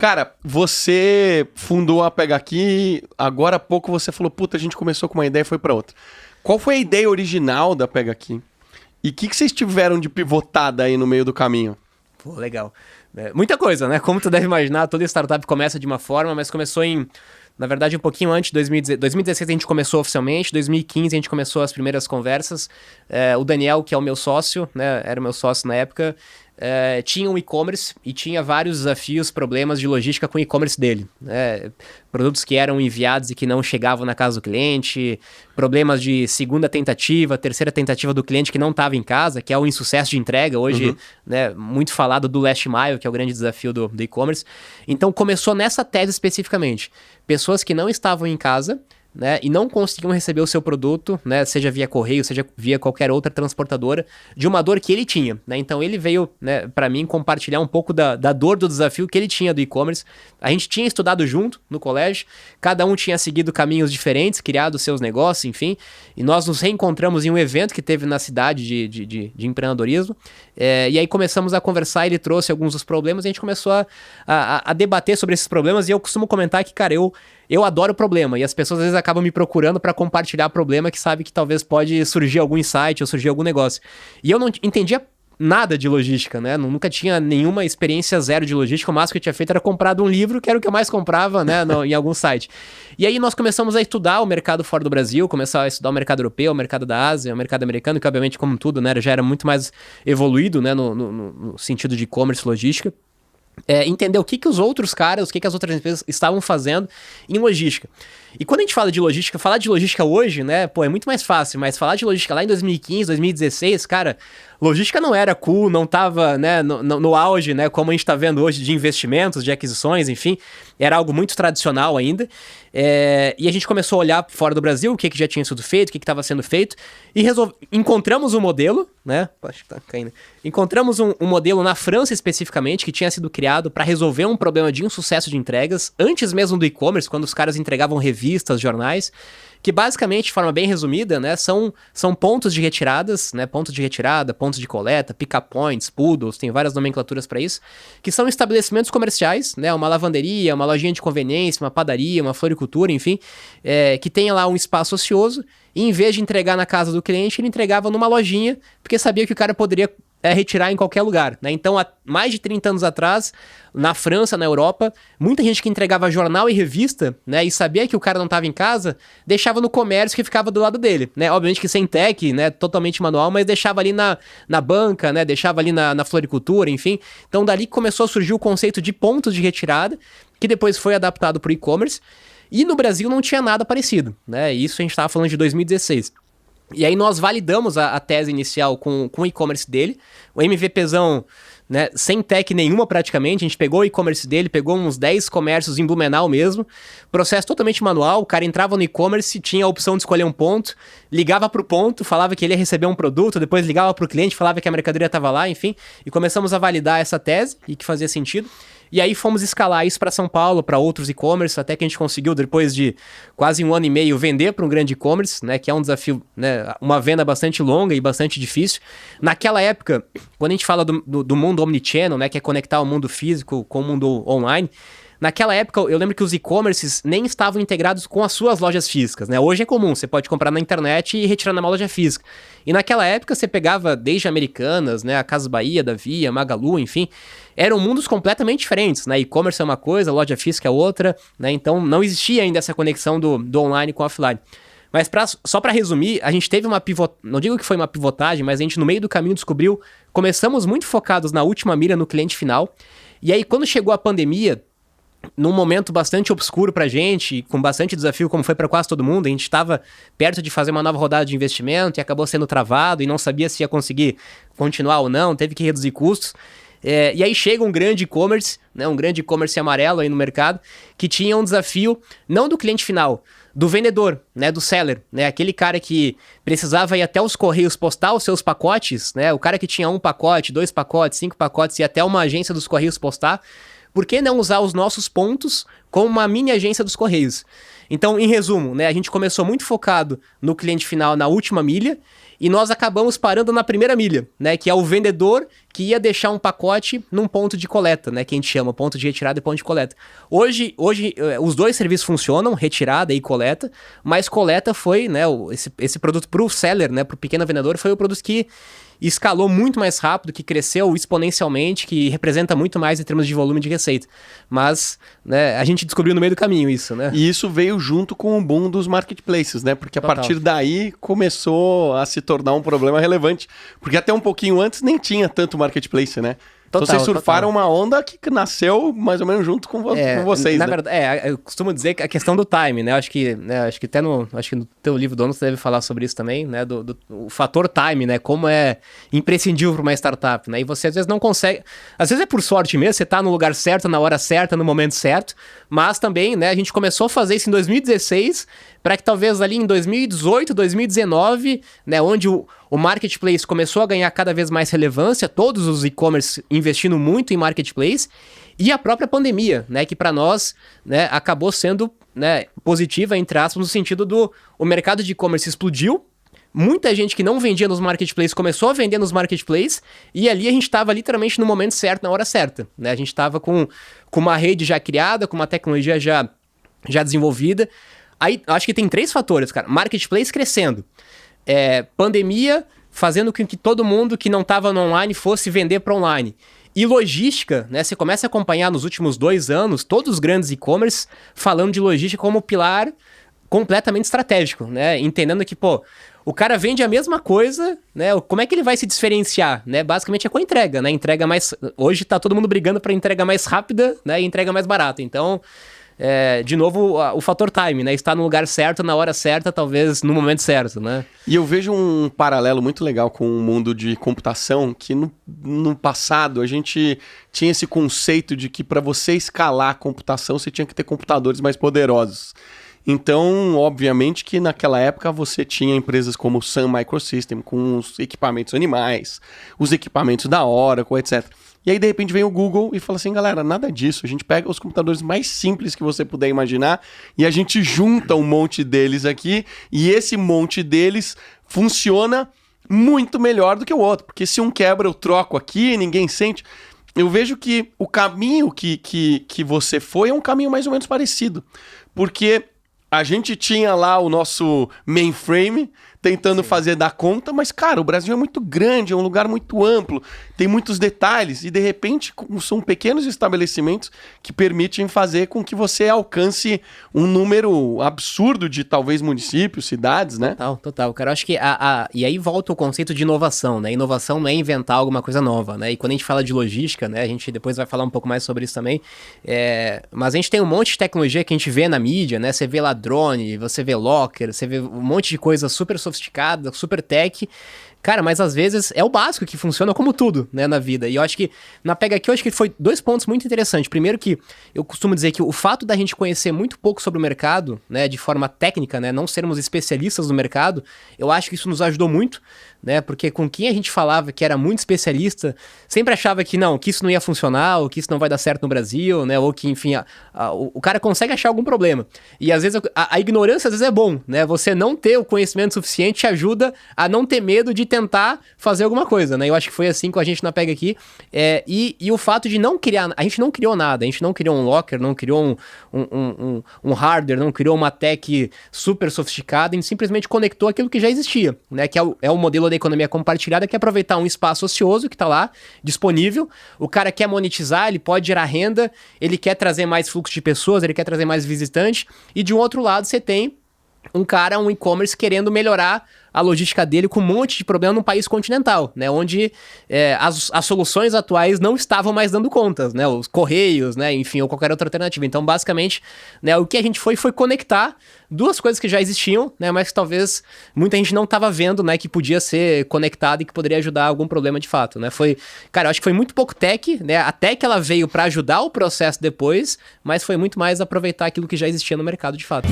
Cara, você fundou a Pega Aqui, agora há pouco você falou, puta, a gente começou com uma ideia e foi pra outra. Qual foi a ideia original da Pega Aqui? E o que vocês tiveram de pivotada aí no meio do caminho? Pô, legal. Muita coisa, né? Como tu deve imaginar, toda startup começa de uma forma, mas começou na verdade, um pouquinho antes, 2016 a gente começou oficialmente, 2015 a gente começou as primeiras conversas. O Daniel, que é o meu sócio, né? Era o meu sócio na época, tinha um e-commerce e tinha vários desafios, problemas de logística com o e-commerce dele. Produtos que eram enviados e que não chegavam na casa do cliente, problemas de segunda tentativa, terceira tentativa do cliente que não estava em casa, que é o insucesso de entrega, hoje né, muito falado do last mile, que é o grande desafio do e-commerce. Então começou nessa tese especificamente. Pessoas que não estavam em casa, né, e não conseguiam receber o seu produto, né, seja via correio, seja via qualquer outra transportadora, de uma dor que ele tinha. Né? Então ele veio, né, para mim compartilhar um pouco da dor do desafio que ele tinha do e-commerce. A gente tinha estudado junto no colégio, cada um tinha seguido caminhos diferentes, criado seus negócios, enfim, e nós nos reencontramos em um evento que teve na cidade de empreendedorismo, e aí começamos a conversar, ele trouxe alguns dos problemas, e a gente começou a debater sobre esses problemas, e eu costumo comentar que, cara, eu adoro problema, e as pessoas às vezes acabam me procurando para compartilhar problema que sabe que talvez pode surgir algum insight ou surgir algum negócio. E eu não entendia nada de logística, né? Nunca tinha nenhuma experiência zero de logística. O máximo que eu tinha feito era comprado um livro, que era o que eu mais comprava, né, em algum site. E aí nós começamos a estudar o mercado fora do Brasil, começar a estudar o mercado europeu, o mercado da Ásia, o mercado americano, que obviamente, como tudo, né, já era muito mais evoluído, né, no sentido de e-commerce, logística. Entender o que os outros caras, o que as outras empresas estavam fazendo em logística. E quando a gente fala de logística, falar de logística hoje, né, pô, é muito mais fácil, mas falar de logística lá em 2015, 2016, cara, logística não era cool, não tava, né, no auge, né, como a gente tá vendo hoje de investimentos, de aquisições, enfim, era algo muito tradicional ainda, e a gente começou a olhar fora do Brasil, o que já tinha sido feito, o que estava sendo feito, e encontramos um modelo, né, acho que tá caindo, encontramos um modelo na França especificamente, que tinha sido criado para resolver um problema de insucesso de entregas, antes mesmo do e-commerce, quando os caras entregavam revistas, jornais, que basicamente, de forma bem resumida, né, são pontos de retiradas, né, pontos de retirada, pontos de coleta, pick-up points, poodles, tem várias nomenclaturas para isso, que são estabelecimentos comerciais, né, uma lavanderia, uma lojinha de conveniência, uma padaria, uma floricultura, enfim, que tenha lá um espaço ocioso, e em vez de entregar na casa do cliente, ele entregava numa lojinha, porque sabia que o cara poderia retirar em qualquer lugar, né? Então, há mais de 30 anos atrás, na França, na Europa, muita gente que entregava jornal e revista, né, e sabia que o cara não estava em casa, deixava no comércio que ficava do lado dele, né? Obviamente que sem tech, né, totalmente manual, mas deixava ali na banca, né, deixava ali na floricultura, enfim. Então, dali começou a surgir o conceito de pontos de retirada, que depois foi adaptado para o e-commerce, e no Brasil não tinha nada parecido, né? Isso a gente estava falando de 2016. E aí nós validamos a tese inicial com o e-commerce dele, o MVPzão, né, sem tech nenhuma praticamente, a gente pegou o e-commerce dele, pegou uns 10 comércios em Blumenau mesmo, processo totalmente manual, o cara entrava no e-commerce, tinha a opção de escolher um ponto, ligava pro ponto, falava que ele ia receber um produto, depois ligava pro cliente, falava que a mercadoria estava lá, enfim, e começamos a validar essa tese e que fazia sentido. E aí fomos escalar isso para São Paulo, para outros e-commerce, até que a gente conseguiu, depois de quase 1 ano e meio, vender para um grande e-commerce, né, que é um desafio, né, uma venda bastante longa e bastante difícil. Naquela época, quando a gente fala do mundo omnichannel, né, que é conectar o mundo físico com o mundo online, naquela época, eu lembro que os e-commerces nem estavam integrados com as suas lojas físicas, né? Hoje é comum, você pode comprar na internet e retirar na loja física. E naquela época, você pegava desde Americanas, né, a Casas Bahia, da Via, Magalu, enfim, eram mundos completamente diferentes, né? E-commerce é uma coisa, loja física é outra, né? Então, não existia ainda essa conexão do online com o offline. Mas só para resumir, a gente teve uma não digo que foi uma pivotagem, mas a gente no meio do caminho descobriu, começamos muito focados na última mira, no cliente final, e aí quando chegou a pandemia, num momento bastante obscuro pra gente, com bastante desafio, como foi pra quase todo mundo, a gente estava perto de fazer uma nova rodada de investimento e acabou sendo travado e não sabia se ia conseguir continuar ou não, teve que reduzir custos. E aí chega um grande e-commerce, né, um grande e-commerce amarelo aí no mercado, que tinha um desafio não do cliente final, do vendedor, né, do seller, né, aquele cara que precisava ir até os correios postar os seus pacotes, né, o cara que tinha 1 pacote, 2 pacotes, 5 pacotes e até uma agência dos correios postar. Por que não usar os nossos pontos como uma mini agência dos Correios. Então, em resumo, né, a gente começou muito focado no cliente final na última milha e nós acabamos parando na primeira milha, né, que é o vendedor que ia deixar um pacote num ponto de coleta, né, que a gente chama ponto de retirada e ponto de coleta. Hoje os dois serviços funcionam, retirada e coleta, mas coleta foi, né, esse produto para o seller, né, para o pequeno vendedor, foi o produto que escalou muito mais rápido, que cresceu exponencialmente, que representa muito mais em termos de volume de receita. Mas, né, a gente descobriu no meio do caminho isso, né? E isso veio junto com o boom dos marketplaces, né? Porque a partir daí começou a se tornar um problema relevante. Porque até um pouquinho antes nem tinha tanto marketplace, né? Então vocês surfaram uma onda que nasceu mais ou menos junto com vocês, na né? verdade, eu costumo dizer que a questão do time, né? Acho que até no teu livro Dono você deve falar sobre isso também, né? O fator time, né? Como é imprescindível para uma startup, né? E você às vezes não consegue... Às vezes é por sorte mesmo, você tá no lugar certo, na hora certa, no momento certo, mas também, né? A gente começou a fazer isso em 2016 para que talvez ali em 2018, 2019, né? Onde o marketplace começou a ganhar cada vez mais relevância, todos os e-commerce investindo muito em marketplace, e a própria pandemia, né, que para nós, né, acabou sendo, né, positiva, entre aspas, no sentido do o mercado de e-commerce explodiu, muita gente que não vendia nos marketplaces começou a vender nos marketplaces, e ali a gente estava literalmente no momento certo, na hora certa, né, a gente estava com uma rede já criada, com uma tecnologia já desenvolvida. Aí, acho que tem 3 fatores, cara. Marketplace crescendo, pandemia fazendo com que todo mundo que não estava no online fosse vender para online. E logística, né? Você começa a acompanhar nos últimos 2 anos todos os grandes e-commerce falando de logística como pilar completamente estratégico, né? Entendendo que, pô, o cara vende a mesma coisa, né? Como é que ele vai se diferenciar, né? Basicamente é com a entrega, né? Entrega mais... Hoje tá todo mundo brigando para entrega mais rápida, né? E entrega mais barata. Então... de novo, o fator time, né? Estar no lugar certo, na hora certa, talvez no momento certo, né? E eu vejo um paralelo muito legal com o mundo de computação, que no passado a gente tinha esse conceito de que para você escalar a computação, você tinha que ter computadores mais poderosos. Então, obviamente que naquela época você tinha empresas como o Sun Microsystem, com os equipamentos animais, os equipamentos da Oracle, etc. E aí, de repente, vem o Google e fala assim, galera, nada disso. A gente pega os computadores mais simples que você puder imaginar e a gente junta um monte deles aqui e esse monte deles funciona muito melhor do que o outro. Porque se um quebra, eu troco aqui, ninguém sente. Eu vejo que o caminho que você foi é um caminho mais ou menos parecido. Porque a gente tinha lá o nosso mainframe tentando fazer dar conta, mas, cara, o Brasil é muito grande, é um lugar muito amplo, tem muitos detalhes, e de repente são pequenos estabelecimentos que permitem fazer com que você alcance um número absurdo de, talvez, municípios, cidades, né? Total. Cara, eu acho que e aí volta o conceito de inovação, né? Inovação não é inventar alguma coisa nova, né? E quando a gente fala de logística, né? A gente depois vai falar um pouco mais sobre isso também, mas a gente tem um monte de tecnologia que a gente vê na mídia, né? Você vê lá drone, você vê locker, você vê um monte de coisa super sofisticada, super tech. Cara, mas às vezes é o básico que funciona como tudo, né, na vida. E eu acho que, na Pega Aqui, eu acho que foi 2 pontos muito interessantes. Primeiro que eu costumo dizer que o fato da gente conhecer muito pouco sobre o mercado, né, de forma técnica, né, não sermos especialistas no mercado, eu acho que isso nos ajudou muito, né, porque com quem a gente falava que era muito especialista, sempre achava que não, que isso não ia funcionar, ou que isso não vai dar certo no Brasil, né, ou que, enfim, o cara consegue achar algum problema. E às vezes a ignorância às vezes é bom, né, você não ter o conhecimento suficiente te ajuda a não ter medo de tentar fazer alguma coisa, né? Eu acho que foi assim com a gente na Pega Aqui. E o fato de não criar... A gente não criou nada. A gente não criou um locker, não criou um hardware, não criou uma tech super sofisticada. A gente simplesmente conectou aquilo que já existia, né? Que é o modelo da economia compartilhada, que é aproveitar um espaço ocioso que está lá, disponível. O cara quer monetizar, ele pode gerar renda, ele quer trazer mais fluxo de pessoas, ele quer trazer mais visitantes. E de um outro lado, você tem um e-commerce querendo melhorar a logística dele com um monte de problema num país continental, né, onde as soluções atuais não estavam mais dando contas, né, os correios, né, enfim, ou qualquer outra alternativa. Então, basicamente, né, o que a gente foi conectar 2 coisas que já existiam, né, mas que talvez muita gente não estava vendo, né, que podia ser conectado e que poderia ajudar algum problema de fato, né. Cara, eu acho que foi muito pouco tech, né, a tech ela veio para ajudar o processo depois, mas foi muito mais aproveitar aquilo que já existia no mercado de fato.